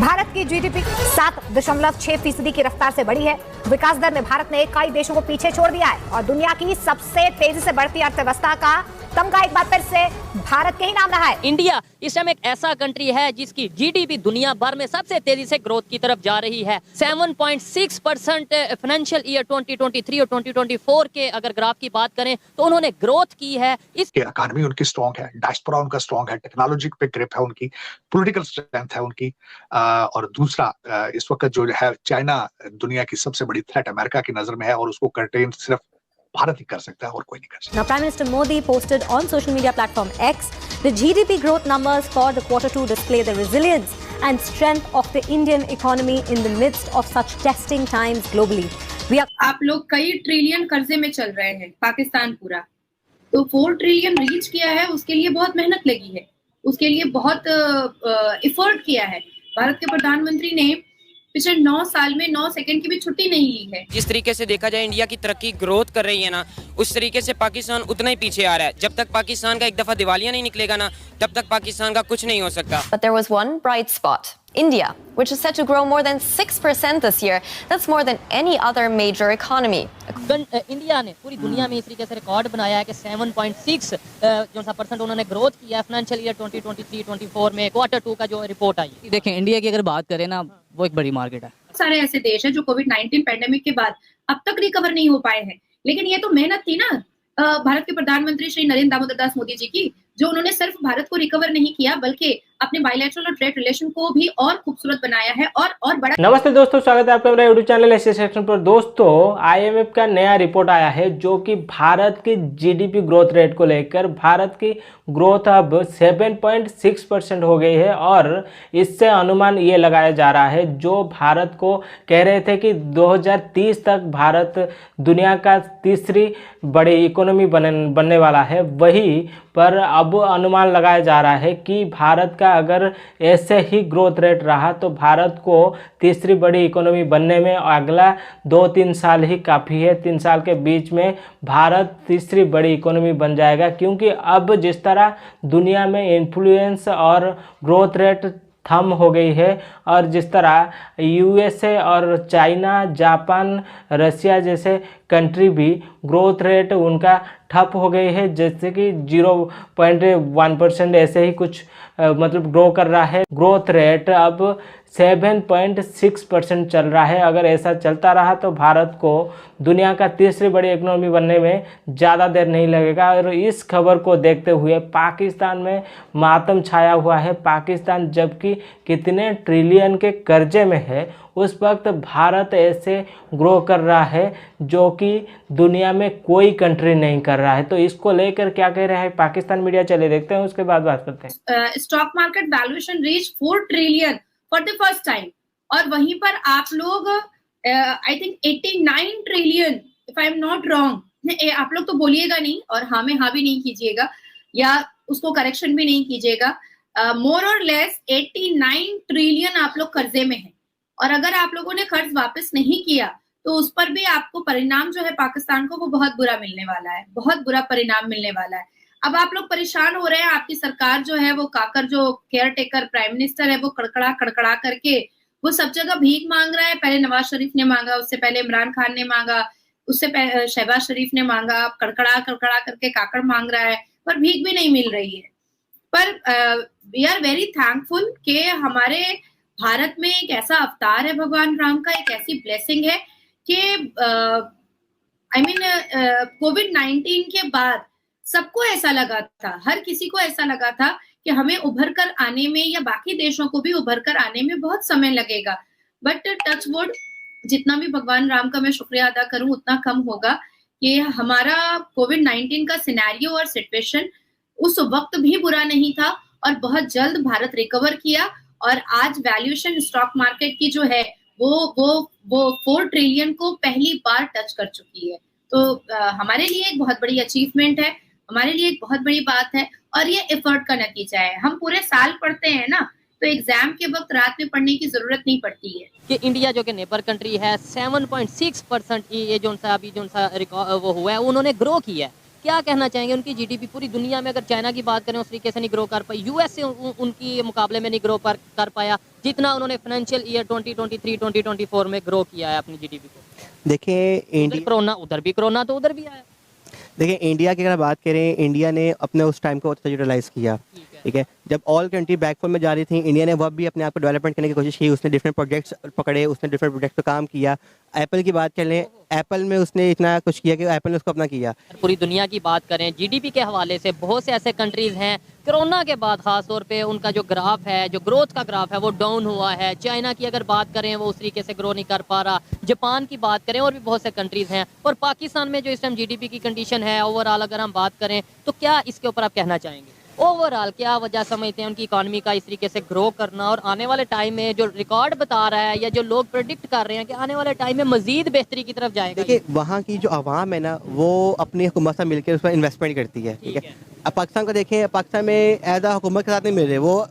भारत की जीडीपी 7.6% की रफ्तार से बढ़ी है। विकास दर में भारत ने कई देशों को पीछे छोड़ दिया है और दुनिया की सबसे तेजी से बढ़ती अर्थव्यवस्था का तमगा एक बार फिर से भारत के ही नाम रहा है। इंडिया इस समय एक ऐसा कंट्री है जिसकी जीडीपी दुनिया भर में सबसे तेजी से ग्रोथ की तरफ जा रही है। 7.6% फाइनेंशियल ईयर 2023 और 2024 के अगर ग्राफ की बात करें तो उन्होंने ग्रोथ की है। इस इकोनॉमी उनकी स्ट्रांग है, डायस्पोरा उनका स्ट्रांग है, टेक्नोलॉजी पे ग्रिप है उनकी, पॉलिटिकल स्ट्रेंथ है उनकी। और दूसरा इस वक्त जो है चाइना दुनिया की सबसे बड़ी थ्रेट अमेरिका की नजर में है और उसको कंटेन सिर्फ भारत ही कर सकता है और कोई नहीं कर सकता। Now, Prime Minister Modi posted on social media platform X the GDP growth numbers for the Q2 display the resilience and strength of the Indian economy in the midst of such testing times globally. आप लोग कई trillion कर्जे में चल रहे हैं, पाकिस्तान पूरा तो 4 ट्रिलियन रीच किया है। उसके लिए बहुत मेहनत लगी है, उसके लिए बहुत एफर्ट किया है। भारत के प्रधानमंत्री ने पिछले 9 साल में 9 सेकंड की भी छुट्टी नहीं ली है। जिस तरीके से देखा जाए इंडिया की तरक्की ग्रोथ कर रही है ना, उस तरीके से पाकिस्तान उतना ही पीछे आ रहा है। जब तक पाकिस्तान का एक दफा दिवालिया नहीं निकलेगा ना, तब तक पाकिस्तान का कुछ नहीं हो सकता। But there was one bright spot. India, which is set to grow more than 6% this year. That's more than any other major economy. India ने पूरी दुनिया में इस तरीके से रिकॉर्ड बनाया है कि 7.6% उन्होंने ग्रोथ किया फाइनेंशियल ईयर 2023-24 में Q2 का जो रिपोर्ट आई। देखें इंडिया की अगर बात करें ना, वो एक बड़ी मार्केट है। सारे ऐसे देश हैं जो कोविड-19 पैंडेमिक के बाद अब तक रिकवर नहीं हो पाए हैं, लेकिन ये तो मेहनत थी ना भारत के प्रधानमंत्री श्री नरेंद्र दामोदर दास मोदी जी की, जो उन्होंने सिर्फ भारत को रिकवर नहीं किया बल्कि अपने बायलैटरल और ट्रेड रिलेशन को भी और खूबसूरत बनाया है और बड़ा। नमस्ते दोस्तों, स्वागत है आपका मेरा यूट्यूब चैनल एशिया सेक्शन पर। दोस्तों, आईएमएफ का नया रिपोर्ट आया है जो कि भारत की जीडीपी ग्रोथ रेट को लेकर भारत की ग्रोथ अब 7.6% हो गई है और इससे अनुमान ये लगाया जा रहा है, जो भारत को कह रहे थे कि 2030 तक भारत दुनिया का तीसरी बड़ी इकोनॉमी बनने वाला है, वही पर अब अनुमान लगाया जा रहा है कि भारत का अगर ऐसे ही ग्रोथ रेट रहा तो भारत को तीसरी बड़ी इकोनॉमी बनने में अगला 2-3 साल ही काफ़ी है। 3 साल के बीच में भारत तीसरी बड़ी इकोनॉमी बन जाएगा, क्योंकि अब जिस तरह दुनिया में इन्फ्लुएंस और ग्रोथ रेट थम हो गई है और जिस तरह यूएसए और चाइना, जापान, रसिया जैसे कंट्री भी ग्रोथ रेट उनका ठप हो गई है, जैसे कि 0.1% ऐसे ही कुछ मतलब ग्रो कर रहा है। ग्रोथ रेट अब 7.6% चल रहा है। अगर ऐसा चलता रहा तो भारत को दुनिया का तीसरी बड़ी इकोनॉमी बनने में ज़्यादा देर नहीं लगेगा। और इस खबर को देखते हुए पाकिस्तान में मातम छाया हुआ है। पाकिस्तान जबकि कितने ट्रिलियन के कर्जे में है, उस वक्त भारत ऐसे ग्रो कर रहा है जो कि दुनिया में कोई कंट्री नहीं कर रहा है। तो इसको लेकर क्या कह रहा है पाकिस्तान मीडिया, चले देखते हैं, उसके बाद बात करते हैं। Stock market valuation reach 4 trillion for the first time, और वहीं पर आप लोग I think 89 trillion if I am not wrong. आप लोग तो बोलिएगा नहीं और हाँ में हाँ भी नहीं कीजिएगा या उसको करेक्शन भी नहीं कीजिएगा। मोर और लेस 89 ट्रिलियन आप लोग कर्जे में हैं, और अगर आप लोगों ने कर्ज वापस नहीं किया तो उस पर भी आपको परिणाम जो है पाकिस्तान को वो बहुत बुरा मिलने वाला है, बहुत बुरा परिणाम मिलने वाला है। अब आप लोग परेशान हो रहे हैं, आपकी सरकार जो है वो काकर जो केयर टेकर प्राइम मिनिस्टर है वो कड़कड़ा करके वो सब जगह भीख मांग रहा है। पहले नवाज शरीफ ने मांगा, उससे पहले इमरान खान ने मांगा, उससे शहबाज शरीफ ने मांगा, कड़कड़ा करके काकड़ मांग रहा है, पर भीख भी नहीं मिल रही है। पर वी आर वेरी थैंकफुल कि हमारे भारत में एक ऐसा अवतार है भगवान राम का, एक ऐसी ब्लेसिंग है कि कोविड-19 के बाद सबको ऐसा लगा था, हर किसी को ऐसा लगा था कि हमें उभर कर आने में या बाकी देशों को भी उभर कर आने में बहुत समय लगेगा। बट टच वुड, जितना भी भगवान राम का मैं शुक्रिया अदा करूं उतना कम होगा कि हमारा कोविड-19 का सिनेरियो और सिचुएशन उस वक्त भी बुरा नहीं था और बहुत जल्द भारत रिकवर किया और आज वैल्यूएशन स्टॉक मार्केट की जो है वो 4 ट्रिलियन को पहली बार टच कर चुकी है। तो हमारे लिए एक बहुत बड़ी अचीवमेंट है, हमारे लिए एक बहुत बड़ी बात है और ये एफर्ट का नतीजा है। हम पूरे साल पढ़ते हैं ना, तो एग्जाम के वक्त रात में पढ़ने की जरूरत नहीं पड़ती है। कि इंडिया जो कि नेबर कंट्री है 7.6% ये जो सा अभी जो सा वो हुआ है उन्होंने ग्रो किया है। क्या कहना चाहेंगे उनकी जीडीपी पूरी दुनिया में, अगर चाइना की बात करें उस तरीके से नहीं ग्रो कर पाई, यूएस से उनकी मुकाबले में नहीं ग्रो कर पाया जितना उन्होंने फाइनेंशियल ईयर 2023-2024 में ग्रो किया है अपनी जीडीपी को। देखिए इंडिया, कोरोना उधर भी, कोरोना तो उधर भी आया। देखिए इंडिया की अगर बात करें, इंडिया ने अपने उस टाइम को यूटिलाइज किया, ठीक है। जब ऑल कंट्री बैकफॉल में जा रही थी, इंडिया ने वह भी अपने आप को डेवलपमेंट करने की कोशिश की, उसने डिफरेंट प्रोजेक्ट्स पकड़े, उसने डिफरेंट प्रोजेक्ट पे काम किया। एप्पल की बात कर लें, एप्पल में उसने इतना कुछ किया कि एप्पल ने उसको अपना किया। पूरी दुनिया की बात करें जीडीपी के हवाले से, बहुत से ऐसे कंट्रीज हैं कोरोना के बाद खास तौर पे उनका जो ग्राफ है, जो ग्रोथ का ग्राफ है वो डाउन हुआ है। चाइना की अगर बात करें वो उस तरीके से ग्रो नहीं कर पा रहा, जापान की बात करें और भी बहुत से कंट्रीज हैं। और पाकिस्तान में जो इस टाइम जीडीपी की कंडीशन है ओवरऑल अगर हम बात करें तो क्या इसके ऊपर आप कहना चाहेंगे? ओवरऑल क्या वजह समझते हैं उनकी इकॉनमी का इस तरीके से ग्रो करना, और आने वाले टाइम में जो रिकॉर्ड बता रहा है या जो लोग प्रेडिक्ट कर रहे हैं कि आने वाले टाइम में मजीद बेहतरी की तरफ जाएगा? देखिए वहाँ की जो आवाम है ना, वो अपनी हुकूमत से मिलकर उस पर इन्वेस्टमेंट करती है, ठीक है। अब पाकिस्तान को देखें, पाकिस्तान में एज आ हुकूमत के साथ नहीं मिल रहे, वो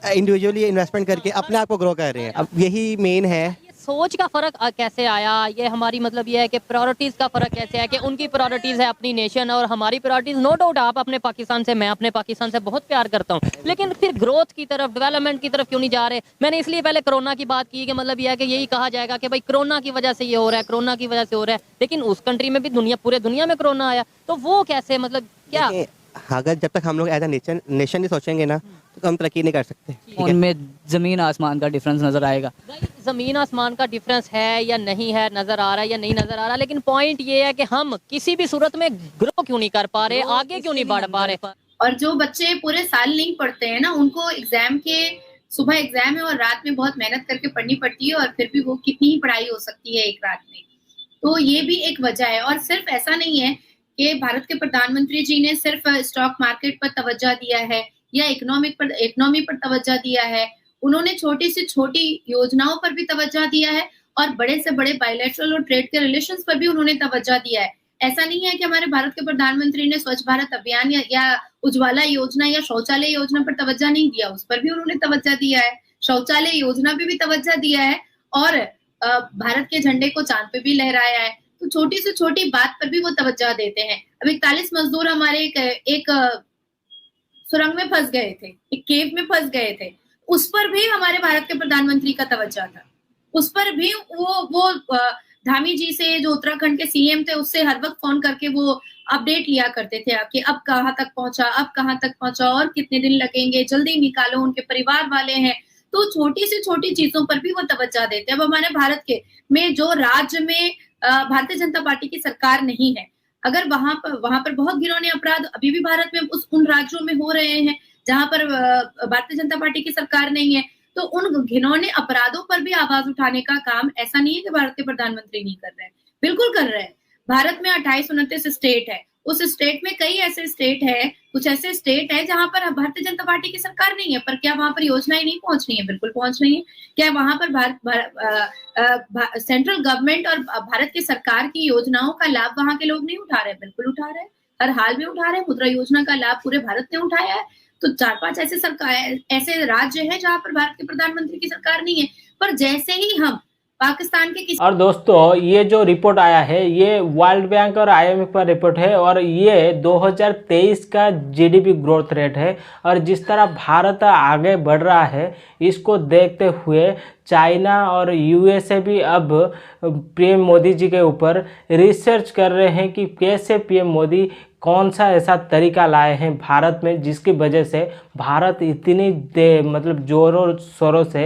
इंडिविजुअली इन्वेस्टमेंट करके अपने आप को ग्रो कर रहे हैं। अब यही मेन है। सोच का फर्क कैसे आया, ये हमारी मतलब ये है कि प्रायोरिटीज का फर्क कैसे है कि उनकी प्रायोरिटीज है अपनी नेशन और हमारी प्रायोरिटीज, नो डाउट आप अपने पाकिस्तान से, मैं अपने पाकिस्तान से बहुत प्यार करता हूँ, लेकिन फिर ग्रोथ की तरफ, डेवलपमेंट की तरफ क्यों नहीं जा रहे? मैंने इसलिए पहले कोरोना की बात की कि मतलब ये है कि यही कहा जाएगा कि भाई कोरोना की वजह से ये हो रहा है, कोरोना की वजह से हो रहा है, लेकिन उस कंट्री में भी पूरे दुनिया में कोरोना आया, तो वो कैसे, मतलब क्या? अगर जब तक हम लोग एज ए नेशन नहीं सोचेंगे ना तो हम तरक्की नहीं कर सकते। उनमें जमीन आसमान का डिफरेंस नजर आएगा। जमीन आसमान का डिफरेंस है या नहीं है, नजर आ रहा है या नहीं नजर आ रहा, लेकिन पॉइंट ये है कि हम किसी भी सूरत में ग्रो क्यों नहीं कर पा रहे, आगे क्यों नहीं बढ़ पा रहे। और जो बच्चे पूरे साल नहीं पढ़ते हैं ना, उनको एग्जाम के सुबह एग्जाम है और रात में बहुत मेहनत करके पढ़नी पड़ती है, और फिर भी वो कितनी ही पढ़ाई हो सकती है एक रात में। तो ये भी एक वजह है। और सिर्फ ऐसा नहीं है कि भारत के प्रधानमंत्री जी ने सिर्फ स्टॉक मार्केट पर तवज्जो दिया है या इकोनॉमी पर तवज्जो दिया है, उन्होंने छोटी से छोटी योजनाओं पर भी तवज्जो दिया है और बड़े से बड़े बायलैटरल और ट्रेड के रिलेशंस पर भी उन्होंने तवज्जो दिया है। ऐसा नहीं है कि हमारे भारत के प्रधानमंत्री ने स्वच्छ भारत अभियान या उज्ज्वला योजना या शौचालय योजना पर तवज्जो नहीं दिया, उस पर भी उन्होंने तवज्जो दिया है। शौचालय योजना पे भी तवज्जो दिया है और भारत के झंडे को चांद पे भी लहराया है। तो छोटी से छोटी बात पर भी वो तवज्जो देते हैं। अब 41 मजदूर हमारे एक सुरंग में फंस गए थे, एक केव में फंस गए थे, उस पर भी हमारे भारत के प्रधानमंत्री का तवज्जो था। उस पर भी वो धामी जी से, जो उत्तराखंड के सीएम थे, उससे हर वक्त फोन करके वो अपडेट लिया करते थे कि अब कहाँ तक पहुंचा और कितने दिन लगेंगे, जल्दी निकालो, उनके परिवार वाले हैं। तो छोटी से छोटी चीजों पर भी वो तवज्जो देते हैं। अब हमारे भारत के में जो राज्य में भारतीय जनता पार्टी की सरकार नहीं है, अगर वहां पर बहुत घिनौने अपराध अभी भी भारत में उन राज्यों में हो रहे हैं जहां पर भारतीय जनता पार्टी की सरकार नहीं है, तो उन घिनौने अपराधों पर भी आवाज उठाने का काम ऐसा नहीं है कि भारत के प्रधानमंत्री नहीं कर रहे हैं, बिल्कुल कर रहे हैं। भारत में 28-29 स्टेट है, उस स्टेट में कई ऐसे स्टेट है, कुछ ऐसे स्टेट है जहां पर भारतीय जनता पार्टी की सरकार नहीं है, पर क्या वहां पर योजनाएं नहीं पहुंच रही है? बिल्कुल पहुंच रही है। क्या वहां पर सेंट्रल गवर्नमेंट और भारत की सरकार की योजनाओं का लाभ वहां के लोग नहीं उठा रहे? बिल्कुल उठा रहे हैं, हर हाल में उठा रहे हैं। मुद्रा योजना का लाभ पूरे भारत ने उठाया है। तो 4-5 ऐसे राज्य हैं जहां पर भारत के प्रधानमंत्री की सरकार नहीं है, पर जैसे ही हम पाकिस्तान के और दोस्तों ये जो रिपोर्ट आया है ये वर्ल्ड बैंक और IMF का रिपोर्ट है और ये 2023 का जीडीपी ग्रोथ रेट है। और जिस तरह भारत आगे बढ़ रहा है इसको देखते हुए चाइना और USA भी अब PM मोदी जी के ऊपर रिसर्च कर रहे हैं कि कैसे PM मोदी कौन सा ऐसा तरीका लाए हैं भारत में जिसकी वजह से भारत इतनी मतलब जोरों शोरों से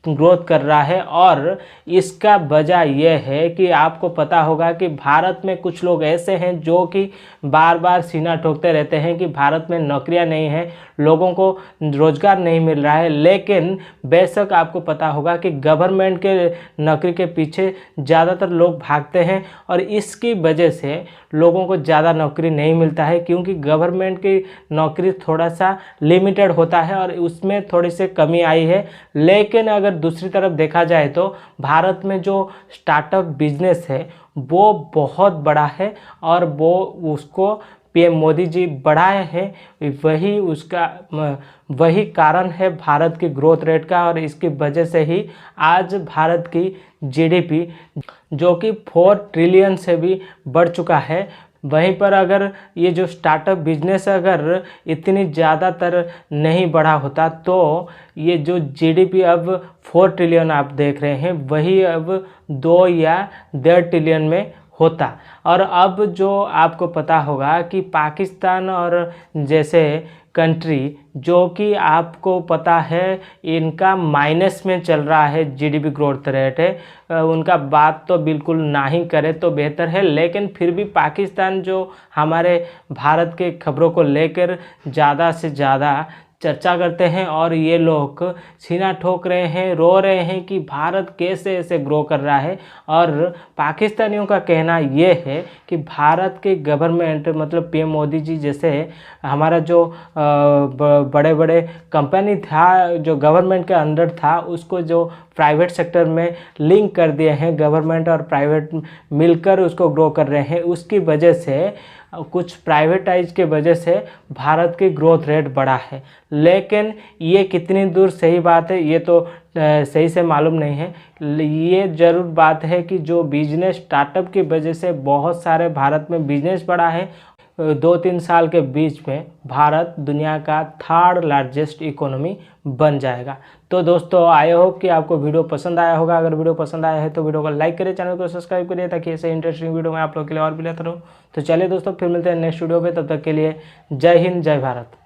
ग्रोथ कर रहा है। और इसका वजह यह है कि आपको पता होगा कि भारत में कुछ लोग ऐसे हैं जो कि बार बार सीना ठोकते रहते हैं कि भारत में नौकरियां नहीं हैं, लोगों को रोज़गार नहीं मिल रहा है। लेकिन बेशक आपको पता होगा कि गवर्नमेंट के नौकरी के पीछे ज़्यादातर लोग भागते हैं और इसकी वजह से लोगों को ज़्यादा नौकरी नहीं मिलता है, क्योंकि गवर्नमेंट की नौकरी थोड़ा सा लिमिटेड होता है और उसमें थोड़ी सी कमी आई है। लेकिन अगर दूसरी तरफ देखा जाए तो भारत में जो स्टार्टअप बिजनेस है वो बहुत बड़ा है और वो उसको PM मोदी जी बढ़ाए हैं, वही कारण है भारत की ग्रोथ रेट का। और इसकी वजह से ही आज भारत की GDP जो कि 4 ट्रिलियन से भी बढ़ चुका है, वहीं पर अगर ये जो स्टार्टअप बिजनेस अगर इतनी ज़्यादातर नहीं बढ़ा होता तो ये जो जीडीपी अब 4 ट्रिलियन आप देख रहे हैं वही अब 2 या 1.5 ट्रिलियन में होता। और अब जो आपको पता होगा कि पाकिस्तान और जैसे कंट्री जो कि आपको पता है इनका माइनस में चल रहा है जीडीपी ग्रोथ रेट है, उनका बात तो बिल्कुल ना ही करे तो बेहतर है। लेकिन फिर भी पाकिस्तान जो हमारे भारत के खबरों को लेकर ज़्यादा से ज़्यादा चर्चा करते हैं और ये लोग सीना ठोक रहे हैं, रो रहे हैं कि भारत कैसे ऐसे ग्रो कर रहा है। और पाकिस्तानियों का कहना ये है कि भारत के गवर्नमेंट मतलब पीएम मोदी जी जैसे हमारा जो बड़े बड़े कंपनी था जो गवर्नमेंट के अंडर था उसको जो प्राइवेट सेक्टर में लिंक कर दिए हैं, गवर्नमेंट और प्राइवेट मिलकर उसको ग्रो कर रहे हैं, उसकी वजह से कुछ प्राइवेटाइज के वजह से भारत की ग्रोथ रेट बढ़ा है। लेकिन ये कितनी दूर सही बात है ये तो सही से मालूम नहीं है। ये ज़रूर बात है कि जो बिजनेस स्टार्टअप की वजह से बहुत सारे भारत में बिजनेस बढ़ा है। 2-3 साल के बीच में भारत दुनिया का 3rd लार्जेस्ट इकोनॉमी बन जाएगा। तो दोस्तों आई होप कि आपको वीडियो पसंद आया होगा। अगर वीडियो पसंद आया है तो वीडियो को लाइक करिए, चैनल को सब्सक्राइब करिए ताकि ऐसे इंटरेस्टिंग वीडियो मैं आप लोगों के लिए और भी लेता रहूँ। तो चलिए दोस्तों फिर मिलते हैं नेक्स्ट वीडियो पे, तब तक के लिए जय हिंद जय भारत।